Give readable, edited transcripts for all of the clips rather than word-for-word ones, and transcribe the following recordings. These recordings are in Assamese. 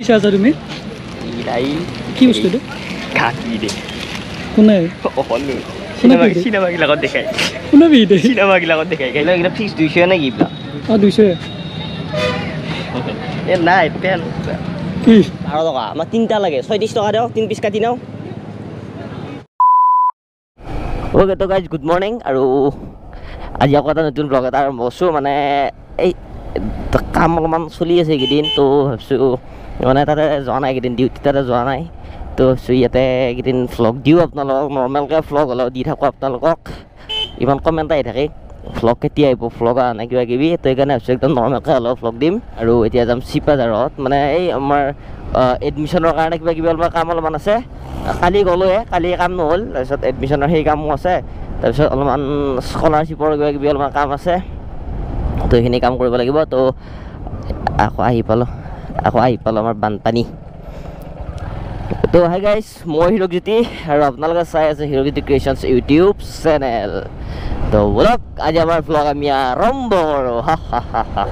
কিসে আছা তুমি? এই কি বস্তু এটা? কাকি দে কোনে? অহনি সিনেমা সিনেমা গিলাকত দেখাই কোনে বিদে? সিনেমা গিলাকত দেখাই গেলা গিলা ফিক্স 200 না গিবলা 200 এ নাই পেন কি 12 টাকা আমার তিনটা লাগে 36 টাকা দাও তিন পিস কাটি নাও ওকে তো গাইজ গুড মর্নিং আৰু আজি আকৌ এটা নতুন ব্লগ এটা আৰম্ভ কৰিছোঁ মানে এই কাম অলপমান চলি আছে এইকেইদিন তো ভাবিছোঁ মানে তাতে যোৱা নাই এইকেইদিন ডিউটি তাতে যোৱা নাই তো ভাবিছোঁ ইয়াতে এইকেইদিন ভ্লগ দিওঁ আপোনালোকক নৰ্মেলকৈ ভ্লগ হ'লেও দি থাকোঁ আপোনালোকক ইমান কমেণ্ট আহি থাকে ভ্লগ কেতিয়া আহিব ভ্লগ অহা নাই কিবা কিবি তো সেইকাৰণে ভাবিছোঁ একদম নৰ্মেলকৈ হ'লেও ভ্লগ দিম আৰু এতিয়া যাম চিপাঝাৰত মানে এই আমাৰ এডমিশ্যনৰ কাৰণে কিবা কিবি অলপমান কাম অলপমান আছে কালি গ'লোৱে কালি কাম নহ'ল তাৰপিছত এডমিশ্যনৰ সেই কামো আছে তাৰপিছত অলপমান স্কলাৰশ্বিপৰ কিবা কিবি অলপমান কাম আছে তো এইখিনি কাম কৰিব লাগিব তো আকৌ আহি পালোঁ আমাৰ বানপানী তো হাই গাইজ মই হিৰকজ্যোতি আৰু আপোনালোকে চাই আছে হিৰকজ্যোতি ক্ৰিয়েশ্যনছ ইউটিউব চেনেল তো বলক আজি আমাৰ ভ্লগ আমি আৰম্ভ কৰোঁ হা হা হা হা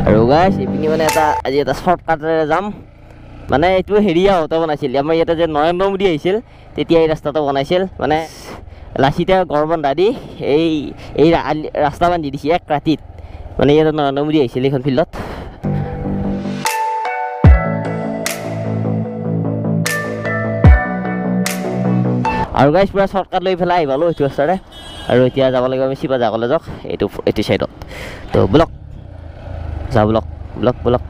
আৰু গাইজ এইপিনি মানে আজি এটা শ্বৰ্টকাটেৰে যাম মানে এইটো হেৰিয়া হওঁতে বনাইছিল আমাৰ ইয়াতে যে নৰেন্দ্ৰ মোদী আহিছিল তেতিয়া এই ৰাস্তাটো বনাইছিল মানে লাচিতে গড় বন্ধা দি এই ৰাস্তা বান্ধি দিছে এক ৰাতিত মানে ইয়াতে নৰেন্দ্ৰ মোদী আহিছিল এইখন ফিল্ডত আৰু গাইজ পুৰা শ্বৰ্টকাট লৈ পেলাই আহিব এইটো ৰাস্তাৰে আৰু এতিয়া যাব লাগিব আমি চিপাঝাৰ কলেজক এইটো চাইডত তো বলক যাওঁ বলক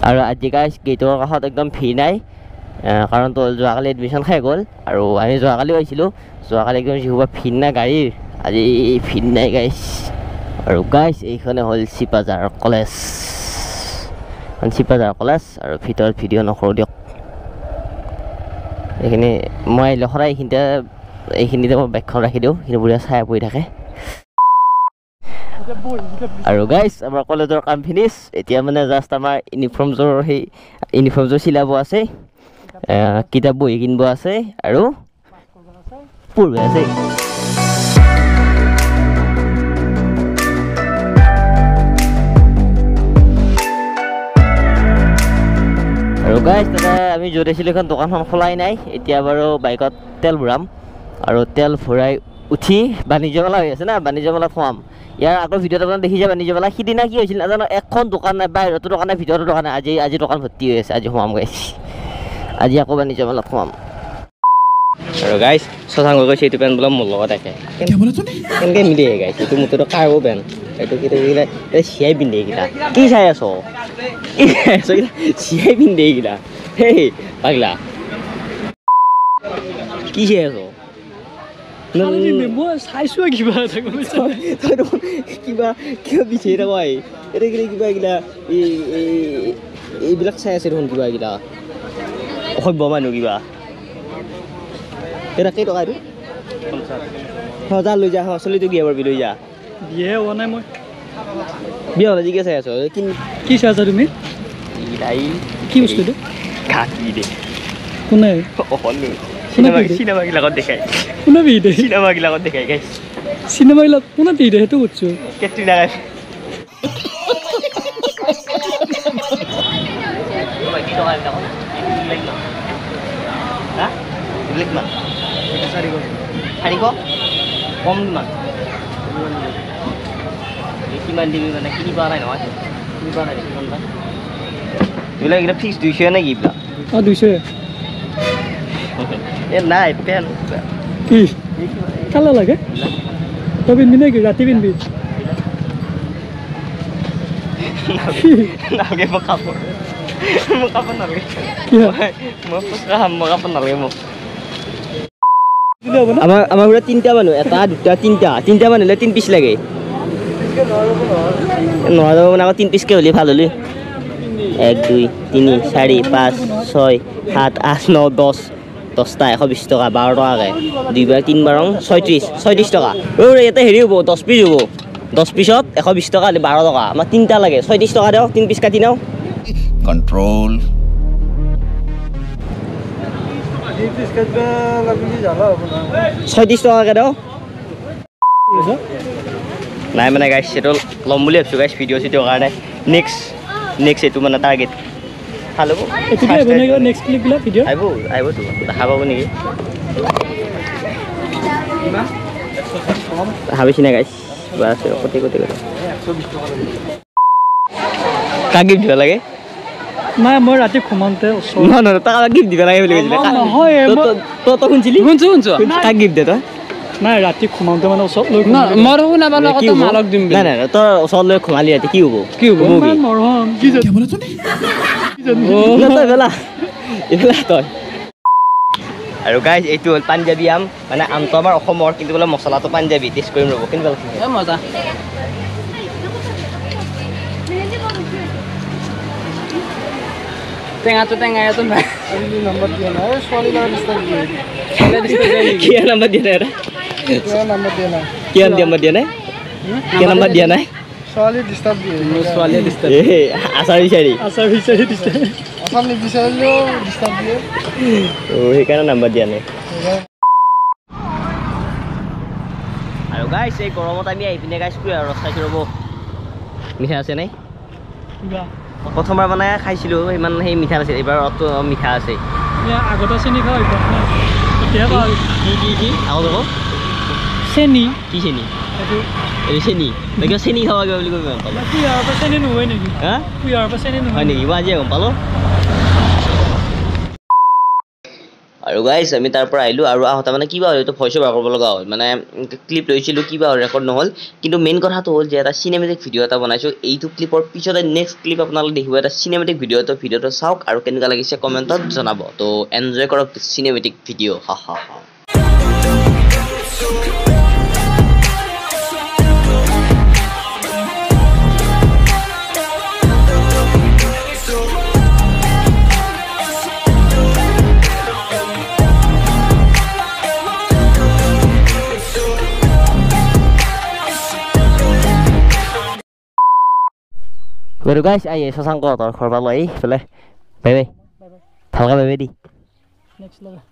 আৰু আজি গাইজ গেটৰ কাষত একদম ভিৰ নাই কাৰণ তো যোৱাকালি এডমিশ্যন শেষ হ'ল আৰু আমি যোৱাকালিও আহিছিলোঁ যোৱাকালি একদম যিসোপা ভিৰ নাই গাড়ীৰ আজি ভিৰ নাই গাইজ আৰু গাইজ এইখনে হ'ল চিপাঝাৰ কলেজ আৰু ভিতৰত ভিডিঅ' নকৰোঁ দিয়ক এইখিনি মই আহিলে সদায় এইখিনিতে মই বাইকখন ৰাখি দিওঁ সেইখিনি বঢ়িয়া চাই পৰি থাকে আৰু গাইজ আমাৰ কলেজৰ কাম ফিনিছ এতিয়া মানে জাষ্ট আমাৰ ইউনিফৰ্মযোৰ চিলাব আছে কিতাপ বহি কিনিব আছে আৰু পঢ়িব আছে আৰু গাইজ তাতে আমি য'ত আছিলোঁ এখন দোকানখন খোলাই নাই এতিয়া বাৰু বাইকত তেল ভৰাম আৰু তেল ভৰাই উঠি বাণিজ্য মেলা হৈ আছে না বাণিজ্য মেলাত সোমাম ইয়াৰ আগৰ ভিডিঅ'ত আপোনাৰ দেখিছে বাণিজ্য মেলা সিদিনা কি হৈছিল নাজানো এখন দোকান নাই বাহিৰতো দোকান নাই ভিতৰতো দোকান নাই আজি দোকান ভৰ্তি হৈ আছে আজি সোমাম গাইজ আজি আকৌ বাণিজ্য মেলাত সোমাম আৰু গাইজ শশাংক কৈছে এইটো পেণ্ট বোলে মোৰ লগত থাকে কেনেকৈ মিলে গাইজ এইটো মোৰতো কাৰ্গো পেণ্ট এইটো কিটা চিয়াই পিন্ধে এইকেইটা কি চাই আছ চিয়াই পিন্ধে এইকেইটা সেই পাগলা কি চাই আছ কিবা বিচাৰি থাকো এতিয়া কিবা এইগিলা এইবিলাক চাই আছে দেখোন কিবা এইকেইটা অসভ্য মানুহ কিবা এটা কেই টকা এইটো যা লৈ যা চলিটো বিয়া পাৰবি লৈ যা বিয়ে হোৱা নাই মই বিয়া হ'লে জিকে চাই আছ কি চাই আছা তুমি? কি বস্তু এইটো? কাকি দে কোনে? অহনি চিনেমা গিলাকত দেখাই কোনে বিদে? চিনেমা গিলাকত দেখাই গাইজ চিনেমাগিলাক কোনে বিদে সেইটো কৈছোঁ কেটৰিনা গাইজ কম কিমান দিবি মানে কিনি পোৱা নাই নহয় এইবিলাক এইবিলাক ফিক্স 200 নে কি এইবিলাক 200 এ নাই পেন কি কালা লাগে তই পিন্ধবি নেকি ৰাতি পিন্ধবি নালাগে মোক কাপোৰ নালাগে মই কাপোৰ নালাগে মোক আমাৰ ঘৰত 3টা মানুহ 1 2 3টা মানুহ হ'লে 3 পিচ লাগে নহয় যাব মানে আকৌ 3 পিচকৈ হ'লে ভাল হ'লে 1 2 3 4 5 6 7 8 9 10 10টা 120 টকা 12 টকাকৈ 2 বাৰ 3 বাৰ 36 টকা ইয়াতে হেৰি হ'ব 10 পিচ হ'ব 10 পিছত 120 টকা হ'লে 12 টকা আমাৰ 3টা লাগে 36 টকা দিয়ক 3 পিচ কাটি নাও control. নাই মানে গাইছ এইটো ল'ম বুলি ভাবিছোঁ গাইছ ভিডিঅ' চিডিঅ'ৰ কাৰণে নেক্সট এইটো মানে টাৰ্গেট ভাল হ'ব নেক্সট ক্লিপবিলাক ভিডিঅ' আহিবতো দেখা পাব নেকি ভাবিছি না গাইছ বাছ কোটি কাক গিফ্ট দিব লাগে নাই মই ৰাতি ঘুমাওঁতে ওচৰত নহয় তাক গিফ্ট দিব লাগে বুলি কৈছিলে নহয় তই শুনছিলি শুনছো কাক গিফ্ট দে তই নাই ৰাতি ঘুমাওঁতে মানে ওচৰত লৈ মই শুনাব লগত মালক দিম নাই নাই তই ওচৰত লৈ ঘুমালি ৰাতি কি হ'ব মৰম কি তই বেলা এইফালে তই আৰু গাইজ এইটো হ'ল পাঞ্জাবী আম মানে আমটো আমাৰ অসমৰ কিন্তু বোলে মছলাটো পাঞ্জাবী টেষ্ট কৰিম ৰ'ব কেনেকুৱা লাগিছে মজা টেঙাটো টেঙাটো নাই নম্বৰ দিয়া নাই ছোৱালী কিয় নম্বৰ দিয়া নাই কিয় নম্বৰ দিয়া নাই কিয় নম্বৰ দিয়া নাই ছোৱালী ডিষ্টাৰ্ব দিয়ে ছোৱালীয়ে ডিষ্টাৰ্ব আচাৰ বিচাৰি দিছে আচাৰ নিবিচাৰিলেও ডিষ্টাৰ্ব দিয়ে সেইকাৰণে নম্বৰ দিয়া নাই আৰু গাইছ এই গৰমত আমি আহি পিনে গাইছ আৰু ৰস্তাইছোঁ ৰ'ব মিঠা আছে নাই প্ৰথমবাৰ মানে খাইছিলোঁ ইমান সেই মিঠা নাছিল এইবাৰ অটো মিঠা আছে আগতে চেনি খাওঁ কি আগত আকৌ চেনি কি চেনি এই চেনি কিয় চেনি খাব বুলি কৈ গম পালোঁ কুঁহিয়াৰৰ পৰা চেনি নহয় নেকি হা কুঁহিয়াৰৰ পৰা চেনি হয় নেকি মই আজিয়ে গম পালোঁ আৰু গাইছ আমি তাৰ পৰা আহিলোঁ আৰু আহোঁতে মানে কিবা হ'ল এইটো ভইচ অভাৰ কৰিব লগা হ'ল মানে ক্লিপ লৈছিলোঁ কিবা ৰেকৰ্ড নহ'ল কিন্তু মেইন কথাটো হ'ল যে এটা চিনেমেটিক ভিডিঅ' এটা বনাইছোঁ এইটো ক্লিপৰ পিছতে নেক্সট ক্লিপ আপোনালোকে দেখিব এটা চিনেমেটিক ভিডিঅ'টো চাওক আৰু কেনেকুৱা লাগিছে কমেণ্টত জনাব তো এনজয় কৰক চিনেমেটিক ভিডিঅ' হা হা হা Baru guys, ayo Shashanko tor korban lagi, boleh, bye, ভালকে bye di. নেক্সট লগা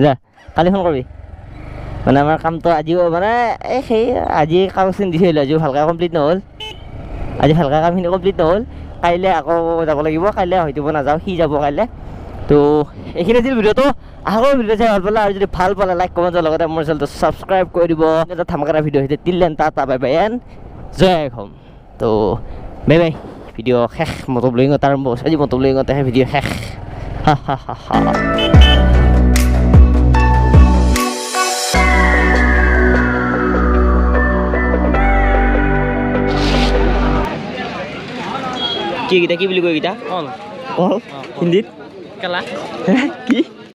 যা কালি ফোন কৰবি মানে আমাৰ কামটো আজিও মানে এই সেই আজি কামখিনি দিছিল আজিও ভালকৈ কমপ্লিট নহ'ল আজি ভালকৈ কামখিনি কমপ্লিট নহ'ল কাইলৈ আকৌ যাব লাগিব কাইলৈ হয়তো নাযাওঁ সি যাব কাইলৈ তো এইখিনি আছিল ভিডিঅ'টো আগৰ ভিডিঅ' চাই ভাল পালে আৰু যদি ভাল পালে লাইক কমেণ্টৰ লগতে মোৰ চেনেলটো ছাবস্ক্ৰাইব কৰি দিব এটা ধামাকাৰা ভিডিঅ' আহিছে Tilen tata bye bye and জয় অসম তো বাই বাই ভিডিঅ' শেষ মতব্লিং তাৰ আজি মতব্লিঙতে ভিডিঅ' শেষ হা হা হা হা কি বুলি কয় গীতা কল হিন্দীত কেলা কি